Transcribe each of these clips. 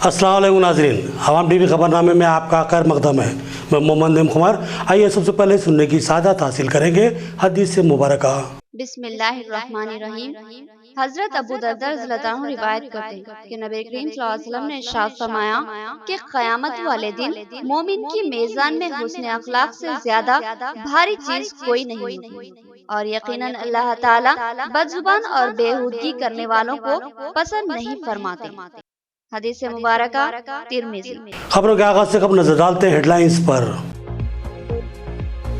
अस्सलाम वालेकुम नाज़रीन, आवाम टीवी खबरनामे में आपका खैर मकदम है। मैं मोहम्मद नईम कुमार। आइए सबसे पहले सुनने की सादत हासिल करेंगे हदीस मुबारक। बिस्मिल्लाहिर्रहमानिर्रहीम। हजरत अबू दरदा रज़ियल्लाहु अन्हु रिवायत करते हैं कि नबी करीम सल्लल्लाहु अलैहि वसल्लम ने इरशाद फरमाया कि क़यामत वाले दिन मोमिन की मेज़ान में हुस्न अखलाक से ज्यादा भारी चीज कोई नहीं होगी, और यकीनन अल्लाह ताला बदजुबान और बेहूदगी करने वालों को पसंद नहीं फरमाते। हदीस मुबारक तिरमिज़ी। खबरों के आगाज से कब नजर डालते हैं हेडलाइंस पर।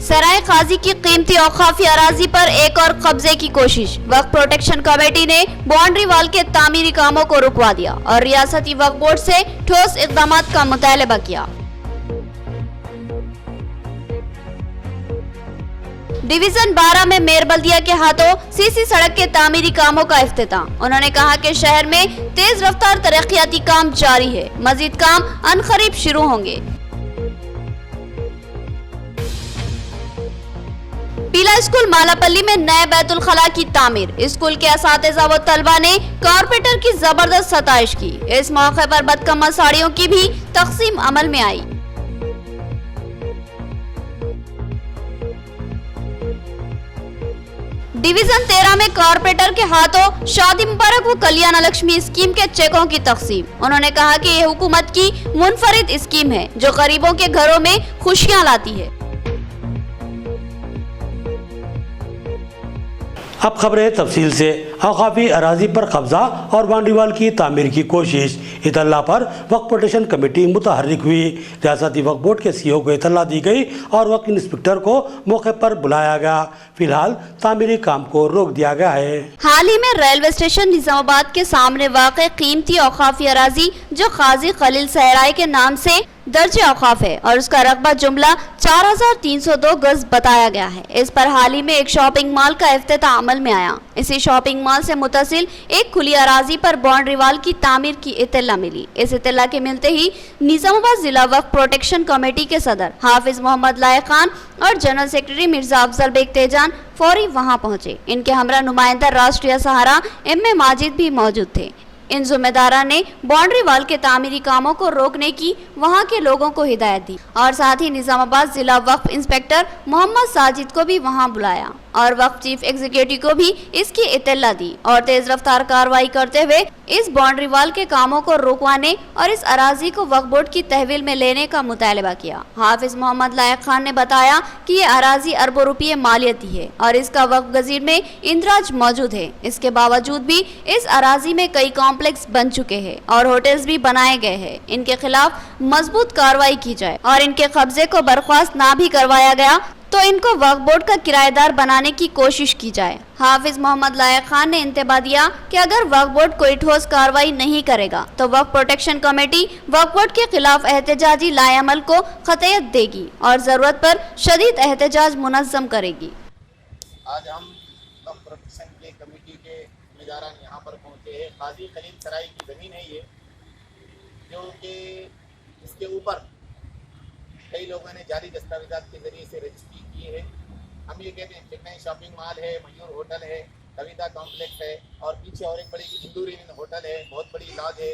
सराय काजी की कीमती औकाफी अराजी पर एक और कब्जे की कोशिश। वक्फ प्रोटेक्शन कमेटी ने बाउंड्री वाल के तामीरी कामों को रुकवा दिया और रियासती वक्फ बोर्ड से ठोस इक़दाम का मुतालबा किया। डिवीजन 12 में मेयर बल्दिया के हाथों सीसी सड़क के तामीरी कामों का इफ्तिताम। उन्होंने कहा कि शहर में तेज रफ्तार तरक्याती काम जारी है, मजीद काम अनकरीब शुरू होंगे। पीला स्कूल मालापल्ली में नए बैतुल खला की तामीर। स्कूल के असातिज़ा व तलबा ने कारपेंटर की जबरदस्त सताइश की। इस मौके पर बदकम्मा साड़ियों की भी तकसीम अमल में आई। डिवीजन 13 में कारपेंटर के हाथों शादी मुबारक व कल्याण लक्ष्मी स्कीम के चेकों की तकसीम। उन्होंने कहा कि यह हुकूमत की मुनफरिद स्कीम है जो गरीबों के घरों में खुशियां लाती है। अब खबरें तफसील से। औकाफी अराजी पर कब्जा और बाउंड्री वाल की तामीर की कोशिश। इतला पर वक्फ प्रोटेक्शन कमेटी मुतहर्रिक हुई। रियासती वक्फ बोर्ड के सीईओ को इतला दी गई और वक्फ इंस्पेक्टर को मौके पर बुलाया गया। फिलहाल तामीरी काम को रोक दिया गया है। हाल ही में रेलवे स्टेशन निजामाबाद के सामने वाक़े कीमती औकाफी अराजी जो काजी खलील सहराई के नाम से दर्ज औकाफ है और उसका रकबा जुमला 4302 गज बताया गया है। इस पर हाल ही में एक शॉपिंग मॉल का इफ्तिताह अमल में आया। इसी शॉपिंग मॉल से मुतसिल एक खुली अराजी पर बाउंड्री वाल की तामीर की इत्तला मिली। इस इत्तला के मिलते ही निजामाबाद जिला वक्फ प्रोटेक्शन कमेटी के सदर हाफिज मोहम्मद लायक खान और जनरल सेक्रेटरी मिर्जा अफजल बेग तेजान फौरी वहां पहुंचे। इनके हमरा नुमाइंदा राष्ट्रीय सहारा एम ए माजिद भी मौजूद थे। इन जिम्मेदारा ने बाउंड्री वाल के तामीरी कामों को रोकने की वहां के लोगों को हिदायत दी और साथ ही निजामाबाद जिला वक्फ इंस्पेक्टर मोहम्मद साजिद को भी वहां बुलाया और वक्फ चीफ एग्जीक्यूटिव को भी इसकी इत्तला दी और तेज रफ्तार कार्रवाई करते हुए इस बाउंड्री वाल के कामों को रोकवाने और इस अराजी को वक्फ बोर्ड की तहवील में लेने का मुतालबा किया। हाफिज मोहम्मद लायक खान ने बताया कि ये अराजी अरबों रुपये मालियती है और इसका वक्फ गजीर में इंदराज मौजूद है। इसके बावजूद भी इस अराजी में कई कॉम्प्लेक्स बन चुके हैं और होटल्स भी बनाए गए हैं। इनके खिलाफ मजबूत कार्रवाई की जाए और इनके कब्जे को बर्खास्त ना भी करवाया गया तो इनको वक्फ बोर्ड का किराएदार बनाने की कोशिश की जाए। हाफिज मोहम्मद लायक खान ने इंतबा दिया कि अगर वक्फ बोर्ड कोई ठोस कार्रवाई नहीं करेगा तो वक्फ प्रोटेक्शन कमेटी वक्फ बोर्ड के खिलाफ एहतजाजी लाएअमल को खतयत देगी और जरूरत पर शदीद एहतजाज मुनज़्ज़म करेगी। आज हम वक्फ प्रोटेक्शन के कमेटी के जिम्मेदारान यहाँ पर पहुँचे हैं। काजी खलील सराय की ज़मीन है ये, जो कि इसके ऊपर कई लोगों ने जाली दस्तावेजात के जरिए से रजिस्ट्री की है। हम ये कहते हैं चेन्नई शॉपिंग मॉल है, मयूर होटल है, कविता कॉम्प्लेक्स है और पीछे और एक बड़ी इंदूर होटल है, बहुत बड़ी लॉज है।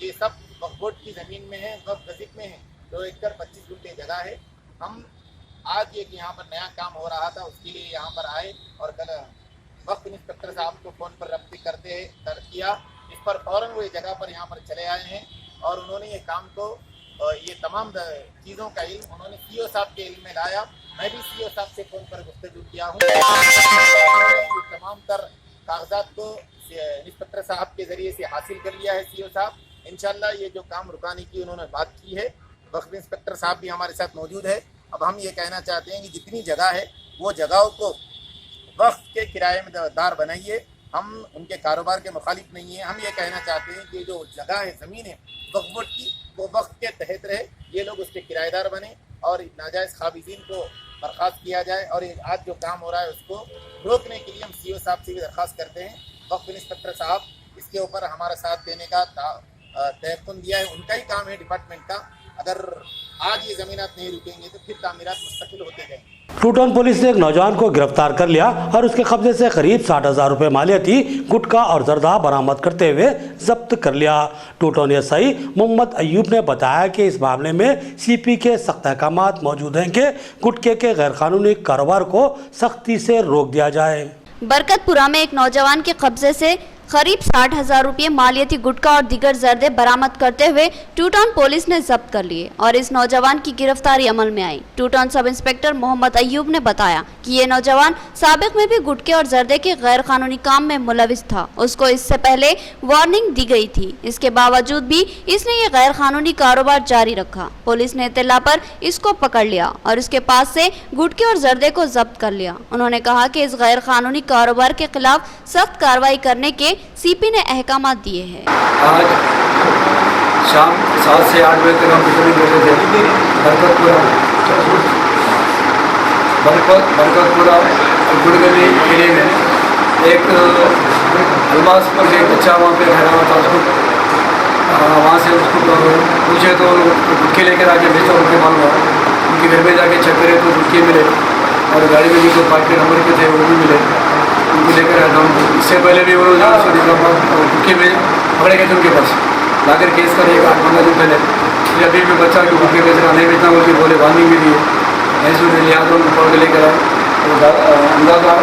ये सब वक्फ बोर्ड की ज़मीन में है, वक्फ गज़ट में है। 2 एकड़ 25 गुंठे जगह है। हम आज ये कि यहाँ पर नया काम हो रहा था उसके लिए यहाँ पर आए और कल वक्फ इंस्पेक्टर साहब को फ़ोन पर रब्ती करते किया। इस पर फ़ौरन वो ये जगह पर यहाँ पर चले आए हैं और उन्होंने ये काम को ये तमाम चीज़ों का इल्म उन्होंने सीईओ साहब के इल्म में लाया। मैं भी सीईओ साहब से फ़ोन पर गुफ्तगू किया हूँ। ये तमाम तर कागजात को इंस्पेक्टर साहब के ज़रिए से हासिल कर लिया है सीईओ साहब। इंशाल्लाह ये जो काम रुकाने की उन्होंने बात की है, वक्फ इंस्पेक्टर साहब भी हमारे साथ मौजूद है। अब हम ये कहना चाहते हैं कि जितनी जगह है वो जगहों को वक्फ के किराए में दार बनाइए। हम उनके कारोबार के मुखालिफ नहीं है। हम ये कहना चाहते हैं कि जो जगह है, ज़मीन है वक्फ बोर्ड की, वो वक्फ के तहत रहे, ये लोग उसके किराएदार बने और नाजायज़ खाबिजीन को बर्खास्त किया जाए। और ये आज जो काम हो रहा है उसको रोकने के लिए हम सीईओ साहब से भी दरख्वास्त करते हैं। वक्फ इंस्पेक्टर साहब इसके ऊपर हमारा साथ देने का तयक़ुन दिया है, उनका ही काम है डिपार्टमेंट का। अगर आज ये ज़मीनात नहीं रुकेंगे तो फिर तामीरात मुस्तकिल होते जाएंगे। टूटन पुलिस ने एक नौजवान को गिरफ्तार कर लिया और उसके कब्जे से करीब 60,000 रुपए मालियती गुटखा और जर्दा बरामद करते हुए जब्त कर लिया। टूटन एसआई मोहम्मद अयूब ने बताया कि इस मामले में सीपी के सख्त अहकामात मौजूद हैं कि गुटखे के गैरकानूनी कारोबार को सख्ती से रोक दिया जाए। बरकतपुरा में एक नौजवान के कब्जे से करीब 60,000 रुपये मालियती गुटखा और दीगर जर्दे बरामद करते हुए टूटन पुलिस ने जब्त कर लिए और इस नौजवान की गिरफ्तारी अमल में आई। टूटन सब इंस्पेक्टर मोहम्मद अयूब ने बताया कि ये नौजवान साबिक में भी गुटखे और जर्दे के गैर कानूनी काम में मुलविस था। उसको इससे पहले वार्निंग दी गई थी, इसके बावजूद भी इसने ये गैर कानूनी कारोबार जारी रखा। पुलिस ने इत्तला पर इसको पकड़ लिया और इसके पास से गुटखे और जर्दे को जब्त कर लिया। उन्होंने कहा कि इस गैर कानूनी कारोबार के खिलाफ सख्त कार्रवाई करने के सीपी ने अहकाम दिए हैं। आज शाम 7 से 8 बजे तक हम पिकनिक बैठे थे बरकतपुरा गुड़गली एरिए में। एक अलमास पर एक बच्चा वहाँ पे ठहरा हुआ था, उसको वहाँ से उसको पूछे तो गुटखे लेकर आके बेचो, उनके मालूम हुआ। उनके घर में जाके चेक करे तो गुटखे मिले और गाड़ी में भी जो पाइप के नंबर के थे वो भी मिले। उनको लेकर आया था। इससे पहले भी वो गुटखे में पकड़े गए थे, उनके पास लाकर केस करे 8-15 दिन पहले। फिर अभी भी बच्चा को गुटखे बेच रहा नहीं बेचना बोल बोले, वार्निंग भी दी है। ऐसे लिहाजा उनको पकड़ के लेकर आए। अंदाजा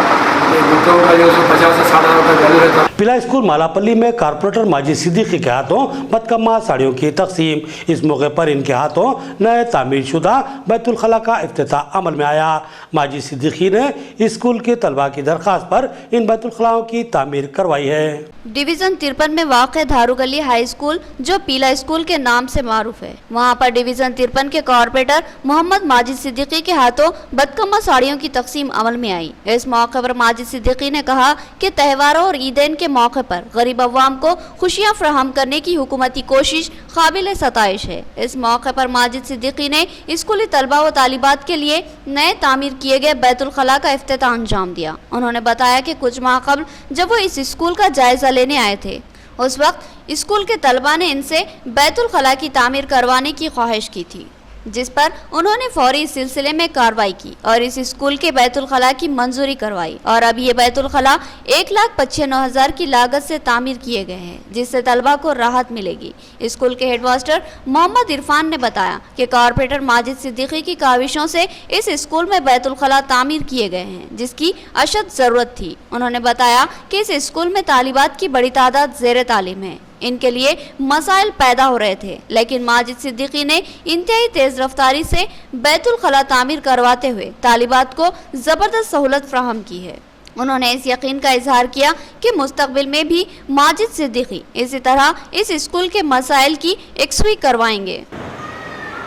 गुटखों का जो 50 से 60 हज़ार तक वैल्यू रहता। पिला स्कूल मालापल्ली में कारपोरेटर माजिद सिद्दीकी के हाथों बदकम्मा साड़ियों की तकसीम। इस मौके पर इनके हाथों नए तामीर शुदा बैतुल खला का इफ्तिताह अमल में आया। माजिद सिद्दीकी ने स्कूल के तलबा की दरख्वास्त पर इन बैतुल खलाओं की तामीर करवाई है। डिवीजन 53 में वाक़ धारूगली हाई स्कूल जो पीला स्कूल के नाम से मारूफ है, वहाँ पर डिवीजन 53 के कारपोरेटर मोहम्मद माजिद सिद्दीकी के हाथों बदकम्मा साड़ियों की तकसीम अमल में आई। इस मौके पर माजिद सिद्दीकी ने कहा कि त्योहारों और ईदैन के मौके पर गरीब अवाम को खुशियाँ फ्राहम करने की हुकूमती कोशिश काबिल सताइश है। इस मौके पर माजिद सिद्दीकी ने स्कूली तलबा व तालिबात के लिए नए तामीर किए गए बैतुल खला का इफ्तिताह अंजाम दिया। उन्होंने बताया कि कुछ माह कबल जब वो इस स्कूल का जायजा लेने आए थे, उस वक्त स्कूल के तलबा ने इनसे बैतुल खला की तामीर करवाने की ख्वाहिश की थी, जिस पर उन्होंने फौरी इस सिलसिले में कार्रवाई की और इस स्कूल के बैतुल खला की मंजूरी करवाई और अब ये बैतुल खला 1,95,000 की लागत से तामीर किए गए हैं, जिससे तलबा को राहत मिलेगी। स्कूल के हेडमास्टर मोहम्मद इरफान ने बताया कि कारपोरेटर माजिद सिद्दीकी की काविशों से इस स्कूल में बैतुल खला तामीर किए गए हैं, जिसकी अशद ज़रूरत थी। उन्होंने बताया कि इस स्कूल में तालिबात की बड़ी तादाद ज़ेर तालीम है, इनके लिए मसाइल पैदा हो रहे थे, लेकिन माजिद सिद्दीकी ने इंतहाई तेज रफ्तारी से बैतुल खला तामीर करवाते हुए तालिबात को ज़बरदस्त सहूलत फ्राहम की है। उन्होंने इस यकीन का इजहार किया कि मुस्तकबिल में भी माजिद सिद्दीकी इसी तरह इस स्कूल के मसाइल की यकसुई करवाएंगे।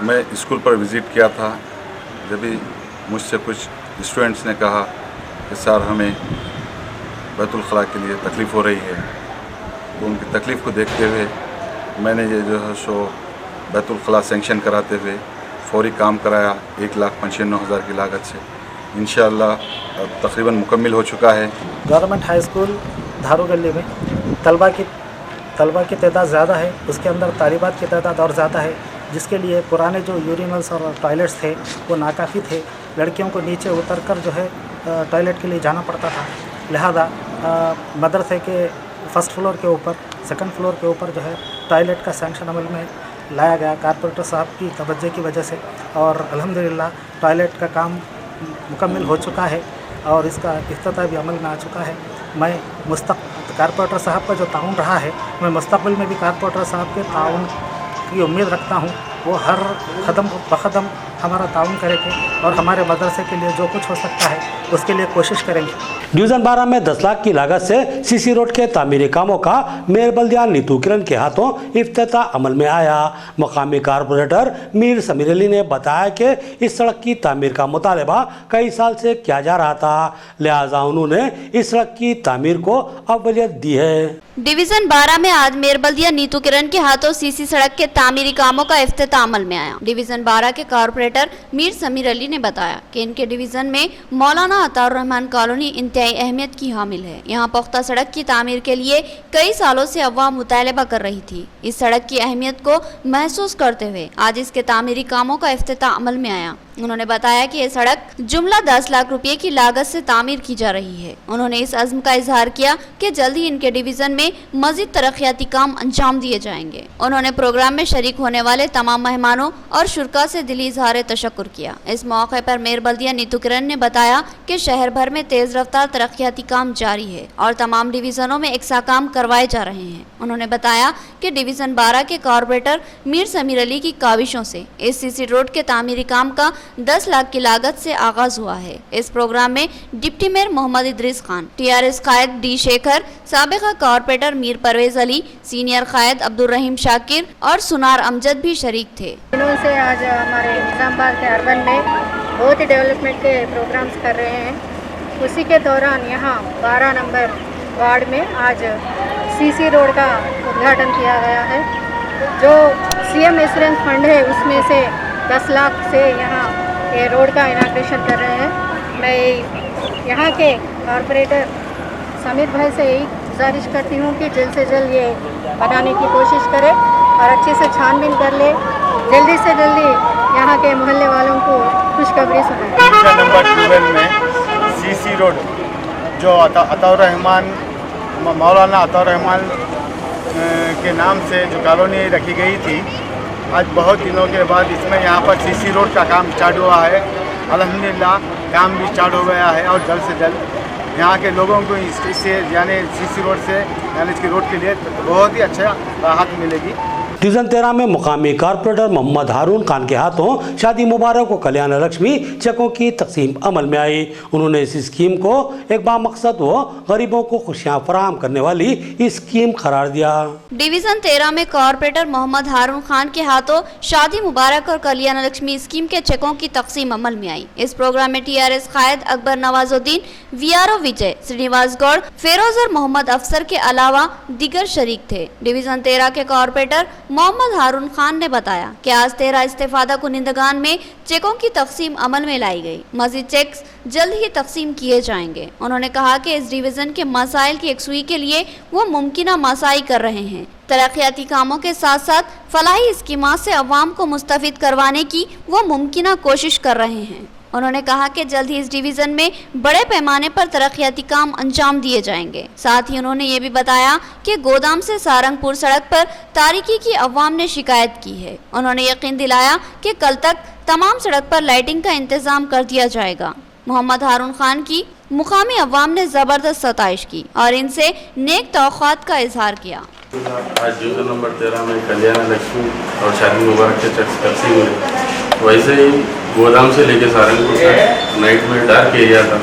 मैं स्कूल पर विज़िट किया था, जब भी मुझसे कुछ स्टूडेंट्स ने कहा कि सर हमें बैतुल खला के लिए तकलीफ़ हो रही है, तो उनकी तकलीफ़ को देखते हुए मैंने ये जो है सो बैतुल खला सेंक्शन कराते हुए फौरी काम कराया 1,95,000 की लागत से। इंशाअल्लाह अब तकरीबन मुकम्मिल हो चुका है। गवर्नमेंट हाई स्कूल धारूगली में तलबा की तादाद ज़्यादा है, उसके अंदर तालिबात की तादाद और ज़्यादा है, जिसके लिए पुराने जो यूरिनल्स और टॉयलेट्स थे वो नाकाफ़ी थे। लड़कियों को नीचे उतरकर जो है टॉयलेट के लिए जाना पड़ता था। लिहाजा मदरसे के फर्स्ट फ्लोर के ऊपर, सेकंड फ्लोर के ऊपर जो है टॉयलेट का सैंक्शन अमल में लाया गया कारपोरेटर साहब की तवज्जो की वजह से, और अल्हम्दुलिल्लाह टॉयलेट का काम मुकम्मिल हो चुका है और इसका इफ्तिताह भी अमल में आ चुका है। मैं कारपोरेटर साहब का जो ताउन रहा है, मैं मुस्तक़बिल में भी कारपोरेटर साहब के ताउन की उम्मीद रखता हूँ। वो हर कदम बकदम हमारा ताउन करेंगे और हमारे मदरसे के लिए जो कुछ हो सकता है उसके लिए कोशिश करेंगे। डिवीजन 12 में 10 लाख की लागत से सीसी रोड के तामीरी कामों का मेयर बल्दियान नीतू किरण के हाथों इफ्तिताह अमल में आया। मकामी कारपोरेटर मीर समीर अली ने बताया कि इस सड़क की तामीर का मुतालबा कई साल से किया जा रहा था, लिहाजा उन्होंने इस सड़क की तामीर को अव्वलियत दी है। डिवीजन 12 में आज मेयर बल्दिया नीतू किरण के हाथों सीसी सड़क के तामीरी कामों का इफ्तिताह अमल में आया। डिवीजन 12 के कारपोरेटर मीर समीर अली ने बताया कि इनके डिवीजन में मौलाना अताउर रहमान कॉलोनी इंतहाई अहमियत की हामिल है। यहाँ पुख्ता सड़क की तामीर के लिए कई सालों से अवाम मुतालबा कर रही थी। इस सड़क की अहमियत को महसूस करते हुए आज इसके तामीरी कामों का इफ्तिताह अमल में आया। उन्होंने बताया कि ये सड़क जुमला 10 लाख रुपए की लागत से तामीर की जा रही है। उन्होंने इस अज़्म का इजहार किया कि जल्द ही इनके डिवीजन में मजीद तरक्याती काम अंजाम दिए जाएंगे। उन्होंने प्रोग्राम में शरीक होने वाले तमाम मेहमानों और शुरका से दिली इजहार तशक्कुर किया। इस मौके पर मेयर बल्दिया नीतू किरण ने बताया कि शहर भर में तेज रफ्तार तरक्याती काम जारी है और तमाम डिवीजनों में एकसा काम करवाए जा रहे हैं। उन्होंने बताया कि डिवीजन 12 के कॉर्पोरेटर मीर समीर अली की काविशों से इस सीसी रोड के तामीरी काम का 10 लाख की लागत से आगाज हुआ है। इस प्रोग्राम में deputy mayor Mohammad Idris Khan, TRS कायद डी शेखर, साबिका कॉर्पोरेटर मीर परवेज अली, सीनियर कायद अब्दुल रहीम शाकिर और सुनार अमजद भी शरीक थे। दिनों से आज हमारे निज़ामाबाद के अर्बन में बहुत ही डेवलपमेंट के प्रोग्राम्स कर रहे हैं। उसी के दौरान यहाँ 12 नंबर वार्ड में आज सीसी रोड का उद्घाटन किया गया है। जो सीएम एश्योरेंस फंड है उसमें से 10 लाख से यहाँ ये रोड का इनाग्रेशन कर रहे हैं। मैं यहाँ के कॉर्पोरेटर समीर भाई से यही गुजारिश करती हूँ कि जल्द से जल्द ये बनाने की कोशिश करें और अच्छे से छानबीन कर ले, जल्दी से जल्दी यहाँ के मोहल्ले वालों को खुशखबरी सुनाएं। नंबर 12 में सीसी रोड जो अताउर रहमान, मौलाना अताउर रहमान के नाम से जो कॉलोनी रखी गई थी, आज बहुत दिनों के बाद इसमें यहाँ पर सीसी रोड का काम स्टार्ट हुआ है। अल्हम्दुलिल्लाह काम भी स्टार्ट हो गया है और जल्द से जल्द यहाँ के लोगों को इससे यानी सीसी रोड से यानी इसकी रोड के लिए बहुत ही अच्छा राहत मिलेगी। डिवीजन 13 में मुकामी कॉर्पोरेटर मोहम्मद हारून खान के हाथों शादी मुबारक व कल्याण लक्ष्मी चेकों की तकसीम अमल में आई। उन्होंने इस स्कीम को एक बामकसद व गरीबों को खुशियां फराहम करने वाली स्कीम करार दिया। डिवीजन 13 में कॉर्पोरेटर मोहम्मद हारून खान के हाथों शादी मुबारक और कल्याण लक्ष्मी स्कीम के चेकों की तकसीम अमल में आई। इस प्रोग्राम में टीआरएस कायद अकबर नवाजुद्दीन, वीआरओ विजय, श्रीनिवास गौड़, फेरोज और मोहम्मद अफसर के अलावा दीगर शरीक थे। डिवीजन 13 के कॉर्पोरेटर मोहम्मद हारून खान ने बताया कि आज 13 इस्तेफादा कुनिंदगान में चेकों की तकसीम अमल में लाई गई। मजीद चेक्स जल्द ही तकसीम किए जाएंगे। उन्होंने कहा कि इस डिवीजन के मसाइल की यकसुई के लिए वो मुमकिना मसाई कर रहे हैं। तरक्याती कामों के साथ साथ फलाही स्कीमात से अवाम को मुस्तफिद करवाने की वो मुमकिना कोशिश कर रहे हैं। उन्होंने कहा कि जल्द ही इस डिवीजन में बड़े पैमाने पर तरक्याती काम अंजाम दिए जाएंगे। साथ ही उन्होंने ये भी बताया कि गोदाम से सारंगपुर सड़क पर तारीकी की अवाम ने शिकायत की है। उन्होंने यकीन दिलाया कि कल तक तमाम सड़क पर लाइटिंग का इंतजाम कर दिया जाएगा। मोहम्मद हारून खान की मुकामी अवाम ने जबरदस्त सताइश की और इनसे नेक तौक़ात का इजहार किया। आज डिवीजन नंबर 13 में कल्याण लक्ष्मी और शादी मुबारक के चेक तकसीम हुए। वैसे ही गोदाम से लेकर सारंगपुर तक नाइट में डार्क एरिया था,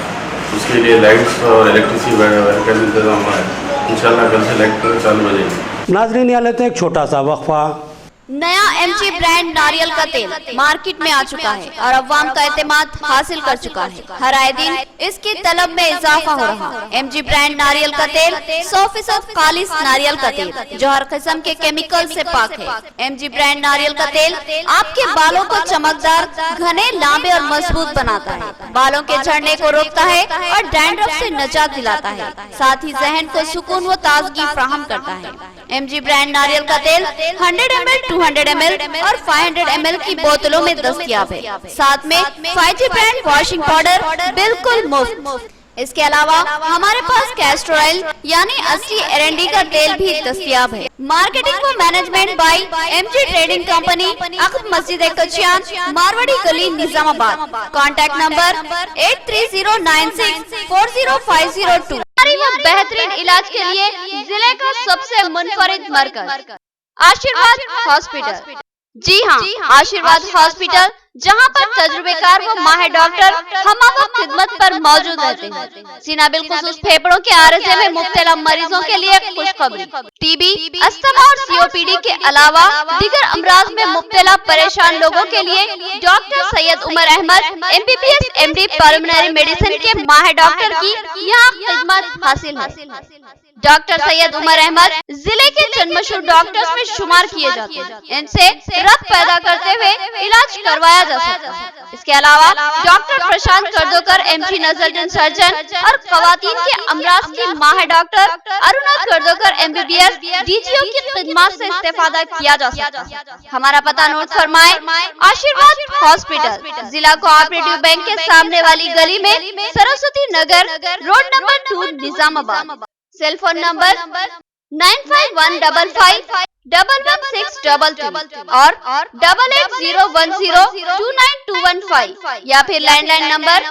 उसके लिए लाइट्स और इलेक्ट्रिसिटी वगैरह का इंतजाम हुआ है। इंशाल्लाह कल से लाइट चालू हो जाएगी। नाज़रीन, यहाँ लेते हैं एक छोटा सा वक्फा। नया एमजी ब्रांड नारियल का तेल मार्केट में आ चुका है और अवाम का एतमाद हासिल कर चुका है। हर आए दिन इसकी तलब में इजाफा हो रहा है। एमजी ब्रांड नारियल का तेल 100% खालिस नारियल का तेल जो हर किस्म के केमिकल से पाक है। एमजी ब्रांड नारियल का तेल आपके बालों को चमकदार, घने, लांबे और मजबूत बनाता है, बालों के झड़ने को रोकता है और डैंड्रफ से निजात दिलाता है, साथ ही जहन को सुकून व ताजगी फराहम करता है। एमजी ब्रांड नारियल का तेल 100 ml, 200 ml और 500 ml की बोतलों में दस्तयाब है। साथ में 5G ब्रांड वॉशिंग पाउडर बिल्कुल मुफ्त। इसके अलावा हमारे पास कैस्टर ऑयल यानी असली एरंडी का तेल भी दस्तयाब है। मार्केटिंग व management by MG trading company, अक़ब मस्जिद कचियान, मारवाड़ी गली, निजामाबाद। Contact number 8309640502। बेहतरीन इलाज के लिए जिले का सबसे मुनफरिद मरकज आशीर्वाद हॉस्पिटल। जी हाँ, आशीर्वाद हॉस्पिटल, जहाँ पर तजुर्बेकार व माहिर डॉक्टर हमवक्त खिदमत पर मौजूद रहते हैं। सीना बिलखुसूस फेफड़ों के आरज़े में मुब्तला मरीजों के लिए खुशखबरी। टीबी, अस्थमा और सीओपीडी के अलावा दीगर अमराज में मुब्तला परेशान लोगों के लिए doctor Syed Umar Ahmed MBBS MD pulmonary medicine के माहिर डॉक्टर की यहाँ खिदमत हासिल है। डॉक्टर सैयद उमर अहमद जिले के चंद मशहूर डॉक्टर्स में शुमार किए जाते हैं। इनसे रक्त पैदा करते हुए इलाज करवाया करवाया जा सकता है। इसके अलावा डॉक्टर प्रशांत कर्दोकर एमटी नजरजन सर्जन और खवातीन के अमराज की माहिर डॉक्टर अरुणा कर्दोकर एमबीबीएस डीजीओ की खिदमत से इस्तेफादा किया जा सकता है। हमारा पता नोट फरमाए, आशीर्वाद हॉस्पिटल, जिला कोऑपरेटिव बैंक के सामने वाली गली में, Saraswati Nagar, road number 2, Nizamabad. Cell phone number 9515511622 और 8801029215 या फिर लैंडलाइन नंबर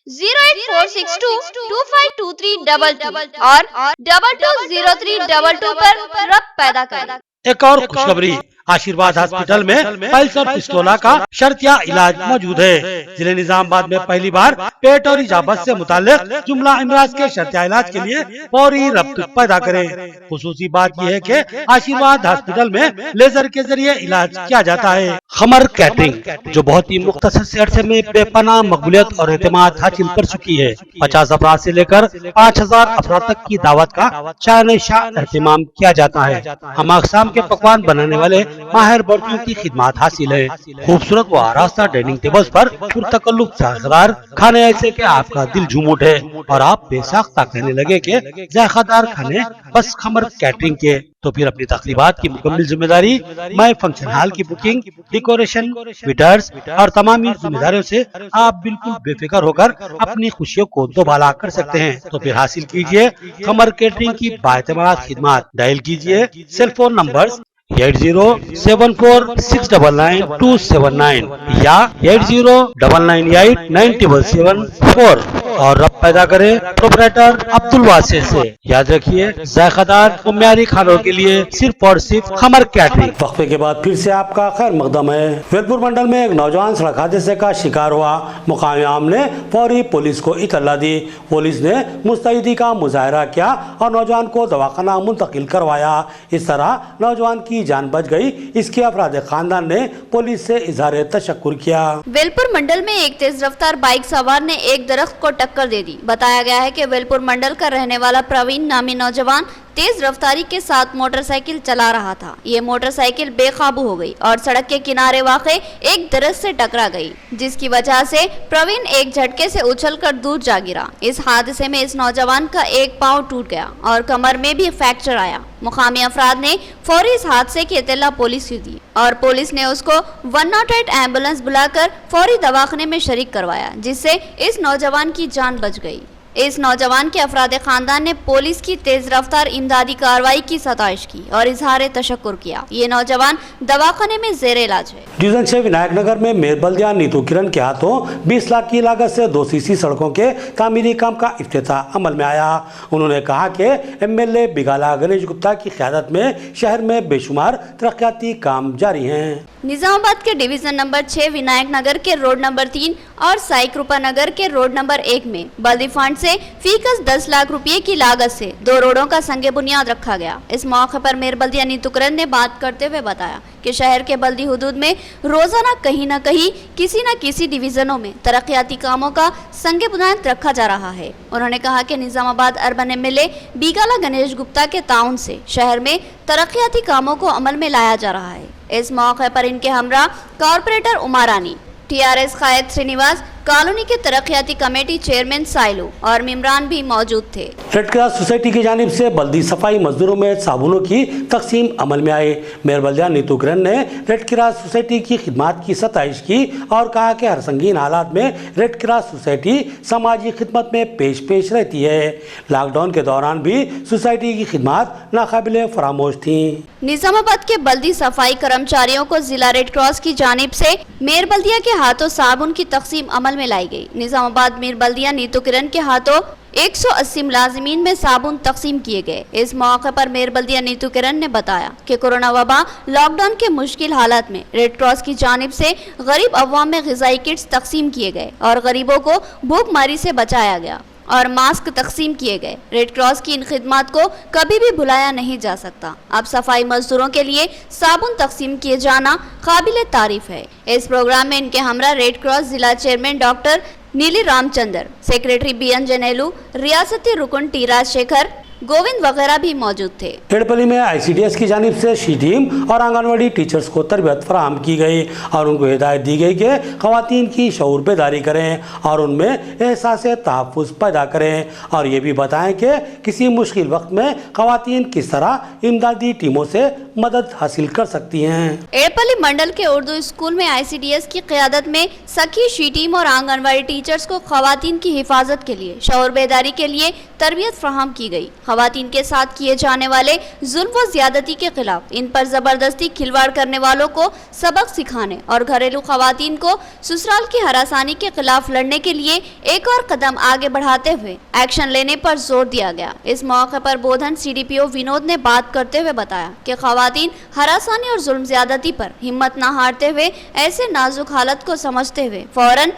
08462252322 और 220322 पर रब्त पैदा करें। एक और खुशखबरी, आशीर्वाद हॉस्पिटल में पल्स और पिस्टोला का शर्तिया इलाज मौजूद है। जिले निजामाबाद में पहली बार पेट और इजाबत से मुताल्लिक जुमला अमराज के शर्तिया इलाज के लिए फौरी रब्त पैदा करें। खुसूसी बात यह है कि आशीर्वाद हॉस्पिटल में लेजर के जरिए इलाज किया जाता है। खमर कैटरिंग, जो बहुत ही मुख्तसर से अरसे में बेपनाह मकबूलियत और एतमाद हासिल कर चुकी है, 50 अफराद से लेकर 5000 अफराद तक की दावत का शान शाह एहतमाम किया जाता है। हम अक़साम के पकवान बनाने वाले माहिर बर्तियों की खिदमत हासिल है। खूबसूरत व आरास्ता डाइनिंग टेबल्स पर पुरतकल्लुफ़ जायकेदार खाने ऐसे के आपका दिल झूम उठे और आप बेसाख्ता कहने लगे कि जायकेदार खाने बस खमर कैटरिंग के। तो फिर अपनी तकरीबात की मुकम्मल जिम्मेदारी मैं फंक्शन हॉल की बुकिंग, डेकोरेशन, वेटर्स और तमाम जिम्मेदारियों से आप बिल्कुल बेफिक्र होकर अपनी खुशियों को दोबाला कर सकते हैं। तो फिर हासिल कीजिए खमर कैटरिंग की बाएतमाद खिदमत। डायल कीजिए सेल फोन नंबर 8074699279 या 8099897774 और रब पैदा करें प्रोपराइटर अब्दुल वासिर से। याद रखिए, जायकेदार और म्यारी खानों के लिए सिर्फ और सिर्फ खमर कैटरिंग। वक्फे के बाद फिर से आपका खैर मकदम है। वेलपुर मंडल में एक नौजवान सड़क हादसे का शिकार हुआ। मुकामी आम ने फौरी पुलिस को इत्तला दी। पुलिस ने मुस्तैदी का मुजाहरा किया और नौजवान को दवाखाना मुंतकिल करवाया। इस तरह नौजवान की जान बच गई। इसके अफराद खानदान ने पुलिस से इजहार तशक्कुर किया। वेलपुर मंडल में एक तेज रफ्तार बाइक सवार ने एक दरख्त को टक्कर दे दी। बताया गया है कि वेलपुर मंडल का रहने वाला प्रवीण नामी नौजवान तेज रफ्तारी के साथ मोटरसाइकिल चला रहा था। ये मोटरसाइकिल बेकाबू हो गई और सड़क के किनारे वाक़े एक दरख्त से टकरा गई, जिसकी वजह से प्रवीण एक झटके से उछलकर दूर जा गिरा। इस हादसे में इस नौजवान का एक पांव टूट गया और कमर में भी फ्रैक्चर आया। मुकामी अफराद ने फौरी इस हादसे की इत्तला पुलिस को दी और पुलिस ने उसको 108 एम्बुलेंस बुलाकर फौरी दवाखाने में शरीक करवाया, जिससे इस नौजवान की जान बच गई। इस नौजवान के अफराद खानदान ने पुलिस की तेज रफ्तार इमदादी कार्रवाई की सताइश की और इजहार तशक्कुर किया। ये नौजवान दवाखाने में जेर इलाज है। डिवीजन 6 विनायक नगर में मेयर बल्दिया नीतू किरण के हाथों 20 लाख की लागत से 2 सीसी सड़कों के तामीरी काम का इफ्तिताह अमल में आया। उन्होंने कहा कि एमएलए बिगाला गणेश गुप्ता की क़यादत में शहर में बेशुमार तरक्याती काम जारी हैं। निजामाबाद के डिवीजन नंबर 6 विनायक नगर के रोड नंबर 3 और साईकृपा नगर के रोड नंबर 1 में बल्दी फंड से फीकस 10 लाख रुपए की लागत से 2 रोडों का संगे बुनियाद रखा गया। इस मौके पर मेयर बल्दिया नीतू किरण ने बात करते हुए बताया कि शहर के बल्दी हुदूद में रोजाना कहीं न कहीं किसी न किसी डिवीजनों में तरक्याती कामों का संगे बुनियाद रखा जा रहा है। उन्होंने कहा कि निजामाबाद अर्बन एमएलए बिगाला गणेश गुप्ता के ताउन से शहर में तरक्याती कामों को अमल में लाया जा रहा है। इस मौके पर इनके हमरा कॉर्पोरेटर उमारानी, टीआरएस कायद श्रीनिवास, कॉलोनी के तरक्याती कमेटी चेयरमैन साइलो और मिमरान भी मौजूद थे। रेड क्रॉस सोसाइटी की जानिब से बल्दी सफाई मजदूरों में साबुनों की तकसीम अमल में आए। मेयर बल्दिया नीतू किरण ने रेड क्रॉस सोसाइटी की खिदमत की सताइश की और कहा कि हर संगीन हालात में रेड क्रॉस सोसाइटी समाजी खिदमत में पेश रहती है। लॉकडाउन के दौरान भी सोसाइटी की खिदमत नाकाबिले फरामोश थी। निजामाबाद के बल्दी सफाई कर्मचारियों को जिला रेड क्रॉस की जानिब से मेयर बल्दिया के हाथों साबुन की तकसीम अमल में लाई गई। निजामाबाद मेयर बल्दिया नीतू किरण के हाथों 180 मुलाजिमीन में साबुन तकसीम किए गए। इस मौके पर मेयर बल्दिया नीतू किरण ने बताया कि कोरोना वबा लॉकडाउन के मुश्किल हालात में रेड क्रॉस की जानिब से गरीब अवाम में ग़िज़ाई किट्स तकसीम किए गए और गरीबों को भूखमरी से बचाया गया और मास्क तकसीम किए गए। रेड क्रॉस की इन खिदमत को कभी भी भुलाया नहीं जा सकता। अब सफाई मजदूरों के लिए साबुन तकसीम किए जाना काबिल तारीफ है। इस प्रोग्राम में इनके हमरा रेड क्रॉस जिला चेयरमैन डॉक्टर नीली रामचंद्र, सेक्रेटरी बीएन जनेलू, रियासती रुकन टी राजशेखर, गोविंद वगैरह भी मौजूद थे। एड़पल्ली में ICDS की जानिब से शी टीम और आंगनवाड़ी टीचर्स को तरबियत फराहम की गई और उनको हिदायत दी गई कि खवातीन की शऊर बेदारी करें और उनमें एहसास तहफ़्फ़ुज़ पैदा करें और ये भी बताएं कि किसी मुश्किल वक्त में खवातीन किस तरह इमदादी टीमों से मदद हासिल कर सकती हैं। एड़पल्ली मंडल के उर्दू स्कूल में ICDS की क़यादत में सखी शी टीम और आंगनवाड़ी टीचर्स को खवातीन की हिफाजत के लिए शऊर बेदारी के लिए तरबियत फराहम की गई। खवातीन के साथ किए जाने वाले जुल्म व ज्यादती के खिलाफ, इन पर जबरदस्ती खिलवाड़ करने वालों को सबक सिखाने और घरेलू खवातीन को ससुराल की हरासानी के खिलाफ लड़ने के लिए एक और कदम आगे बढ़ाते हुए एक्शन लेने पर जोर दिया गया। इस मौके पर बोधन CDPO विनोद ने बात करते हुए बताया कि खवातीन हरासानी और जुल्म ज्यादती पर हिम्मत न हारते हुए ऐसे नाजुक हालत को समझते हुए फौरन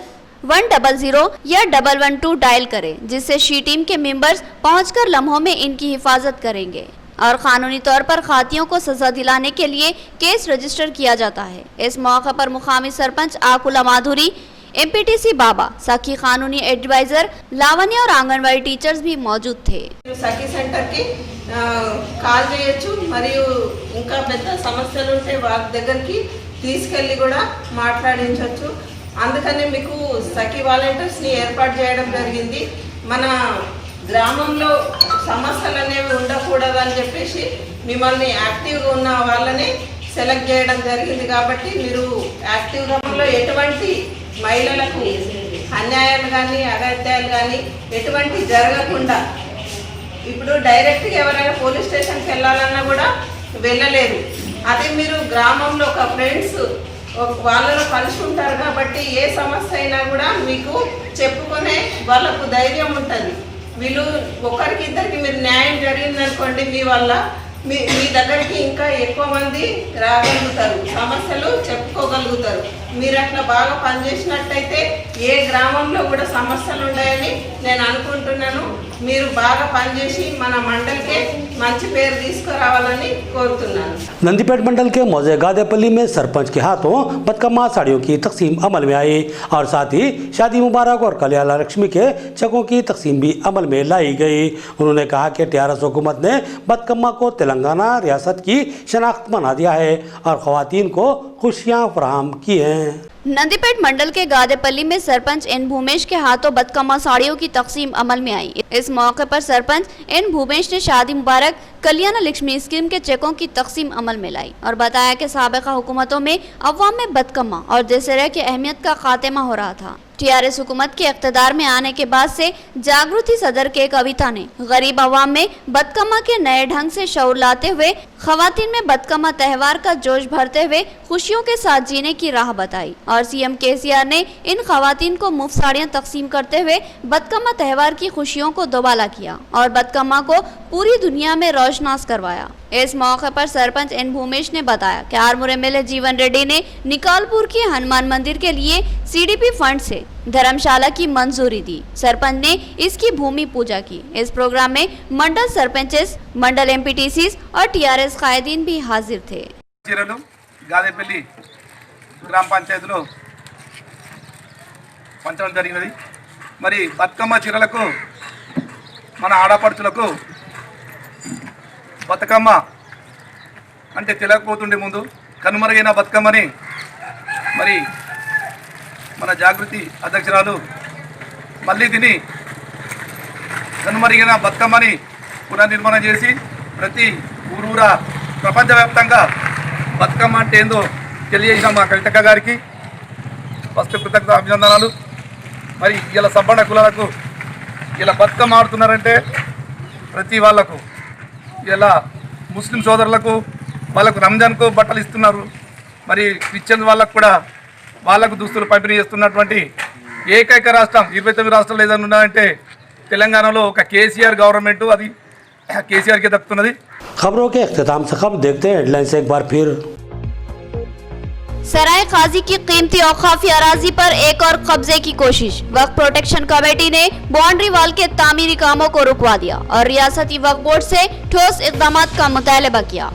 100 या 112 डायल करें, जिससे शी टीम के मेंबर्स पहुंचकर लम्हों में इनकी हिफाजत करेंगे और कानूनी तौर पर खातियों को सजा दिलाने के लिए केस रजिस्टर किया जाता है। इस मौके पर मुकामी सरपंच आकुला माधुरी, MPTC बाबा, सखी कानूनी एडवाइजर लावण्य और आंगनवाड़ी टीचर्स भी मौजूद थे। सखी सेंटर की కాల్ చేయొచ్చు మరియు ఇంకా పెద్ద సమస్యలు ఉంటే వారి దగ్గరికి తీసుకెళ్ళి కూడా మాట్లాడించవచ్చు। అందుకనే మీకు సఖీ వాలంటీర్స్ని ఏర్పాటు చేయడం జరిగింది। మన గ్రామంలో సమస్యలు అనేవి ఉండకూడదని చెప్పేసి మిమ్మల్ని యాక్టివ్గా ఉన్న వాళ్ళని సెలెక్ట్ చేయడం జరిగింది। కాబట్టి మీరు యాక్టివ్గా ఎటువంటి మహిళలకు అన్యాయాలు కానీ అగత్యాలు కానీ ఎటువంటి జరగకుండా, ఇప్పుడు డైరెక్ట్గా ఎవరైనా పోలీస్ స్టేషన్కి వెళ్ళాలన్నా కూడా వెళ్ళలేరు। అదే మీరు గ్రామంలో ఒక ఫ్రెండ్స్ వాళ్ళలో కలిసి ఉంటారు కాబట్టి ఏ సమస్య అయినా కూడా మీకు చెప్పుకునే వాళ్ళకు ధైర్యం ఉంటుంది। వీళ్ళు ఒకరికి ఇద్దరికి మీరు న్యాయం జరిగిందనుకోండి, మీ వల్ల మీ దగ్గరికి ఇంకా ఎక్కువ మంది రాగలుగుతారు, సమస్యలు చెప్పుకోగలుగుతారు। మీరు అట్లా బాగా పనిచేసినట్టయితే ఏ గ్రామంలో కూడా సమస్యలు ఉన్నాయని నేను అనుకుంటున్నాను। మీరు బాగా పనిచేసి మన మండలికి మంచి పేరు తీసుకురావాలని కోరుతున్నాను। नंदीपेट मंडल के मौजे गादेपल्ली में सरपंच के हाथों बदकम्मा साड़ियों की तकसीम अमल में आई और साथ ही शादी मुबारक और कल्याण लक्ष्मी के चेकों की तकसीम भी अमल में लाई गई। उन्होंने कहा कि TRS हुकूमत ने बदकम्मा को तेलंगाना रियासत की शनाख्त बना दिया है और खवातीन को खुशियाँ फराहम की हैं। नंदीपेट मंडल के गादेपल्ली में सरपंच N भूमेश के हाथों बदकम्मा साड़ियों की तकसीम अमल में आई। इस मौके पर सरपंच N भूमेश ने शादी मुबारक कल्याण लक्ष्मी स्कीम के चेकों की तकसीम अमल में लाई और बताया कि साबिका हुकूमतों में अवाम में बदकम्मा और दशहरा की अहमियत का खात्मा हो रहा था। TRS हुकूमत के इक़्तिदार में आने के बाद से जागृति सदर के कविता ने गरीब अवाम में बदकम्मा के नए ढंग से शऊर लाते हुए खवातीन में बदकम्मा त्यौहार का जोश भरते हुए खुशियों के साथ जीने की राह बताई और CM KCR ने इन खवातीन को मुफ्त साड़ियाँ तकसीम करते हुए बदकम्मा त्यौहार की खुशियों को दोबाला किया और बदकम्मा को पूरी दुनिया में रोशनास करवाया। इस मौके पर सरपंच N भूमेश ने बताया कि आरमूर MLA जीवन रेड्डी ने निकालपुर के हनुमान मंदिर के लिए CDP फंड से धर्मशाला की मंजूरी दी। सरपंच ने इसकी भूमि पूजा की। इस प्रोग्राम में मंडल सरपंचेस, मंडल MPTCs और TRS कायदीन भी हाजिर थे। గాదేపల్లి గ్రామ పంచాయతీలో పంచడం జరిగినది। మరి బతుకమ్మ చీరలకు మన ఆడపడుచులకు బతుకమ్మ అంటే తెలియకపోతుండే ముందు కనుమరుగైన బతుకమ్మని మరి మన జాగృతి అధ్యక్షురాలు మళ్ళీ దీన్ని కనుమరుగైన బతుకమ్మని పునర్నిర్మాణం చేసి ప్రతి ఊరూరా ప్రపంచవ్యాప్తంగా బతుకమ్మ అంటే ఏందో తెలియజేసిన మా కవితక్క గారికి ఫస్ట్ కృతజ్ఞత అభినందనాలు। మరి ఇలా సంపన్న కులాలకు ఇలా బతుకమ్మ ఆడుతున్నారంటే ప్రతి వాళ్ళకు ఇలా ముస్లిం సోదరులకు వాళ్ళకు రంజాన్కు బట్టలు ఇస్తున్నారు। మరి క్రిస్టియన్ వాళ్ళకు కూడా వాళ్ళకు దుస్తులు పంపిణీ చేస్తున్నటువంటి ఏకైక రాష్ట్రం 29 రాష్ట్రాలు ఏదైనా ఉన్నాయంటే తెలంగాణలో ఒక KCR గవర్నమెంట్, అది KCR के दख्तुన్నది। खबरों के अख्तिताम से खबर देखते हैं हेडलाइंस एक बार फिर। सराय काजी की कीमती औकाफी अराजी पर एक और कब्जे की कोशिश। वक्फ प्रोटेक्शन कमेटी ने बाउंड्री वाल के तामीरी कामों को रुकवा दिया और रियासती वक्फ बोर्ड से ठोस इक़दाम का मुतालबा किया।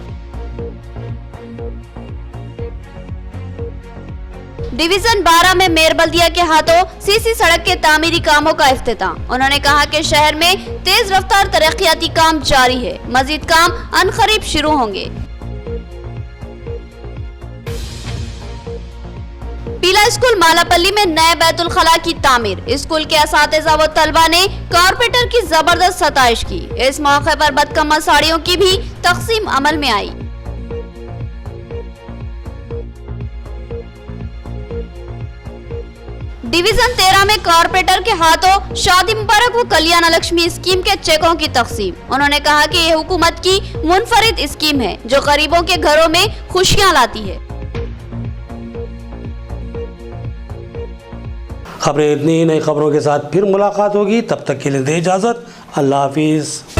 डिवीजन 12 में मेयर बल्दिया के हाथों सीसी सड़क के तामीरी कामों का इफ्तिताम। उन्होंने कहा कि शहर में तेज रफ्तार तरक्याती काम जारी है, मजीद काम अनकरीब शुरू होंगे। पीला स्कूल मालापल्ली में नए बैतुल खला की तामीर। स्कूल के असातिज़ा व तलबा ने कॉरपोरेटर की जबरदस्त सताइश की। इस मौके पर बदकम्मा साड़ियों की भी तकसीम अमल में आई। डिवीजन 13 में कॉरपोरेटर के हाथों शादी मुबारक व कल्याण लक्ष्मी स्कीम के चेकों की तकसीम। उन्होंने कहा कि ये हुकूमत की मुनफरिद स्कीम है जो गरीबों के घरों में खुशियां लाती है। खबरें इतनी ही, नई खबरों के साथ फिर मुलाकात होगी। तब तक के लिए दे इजाज़त। अल्लाह हाफिज़।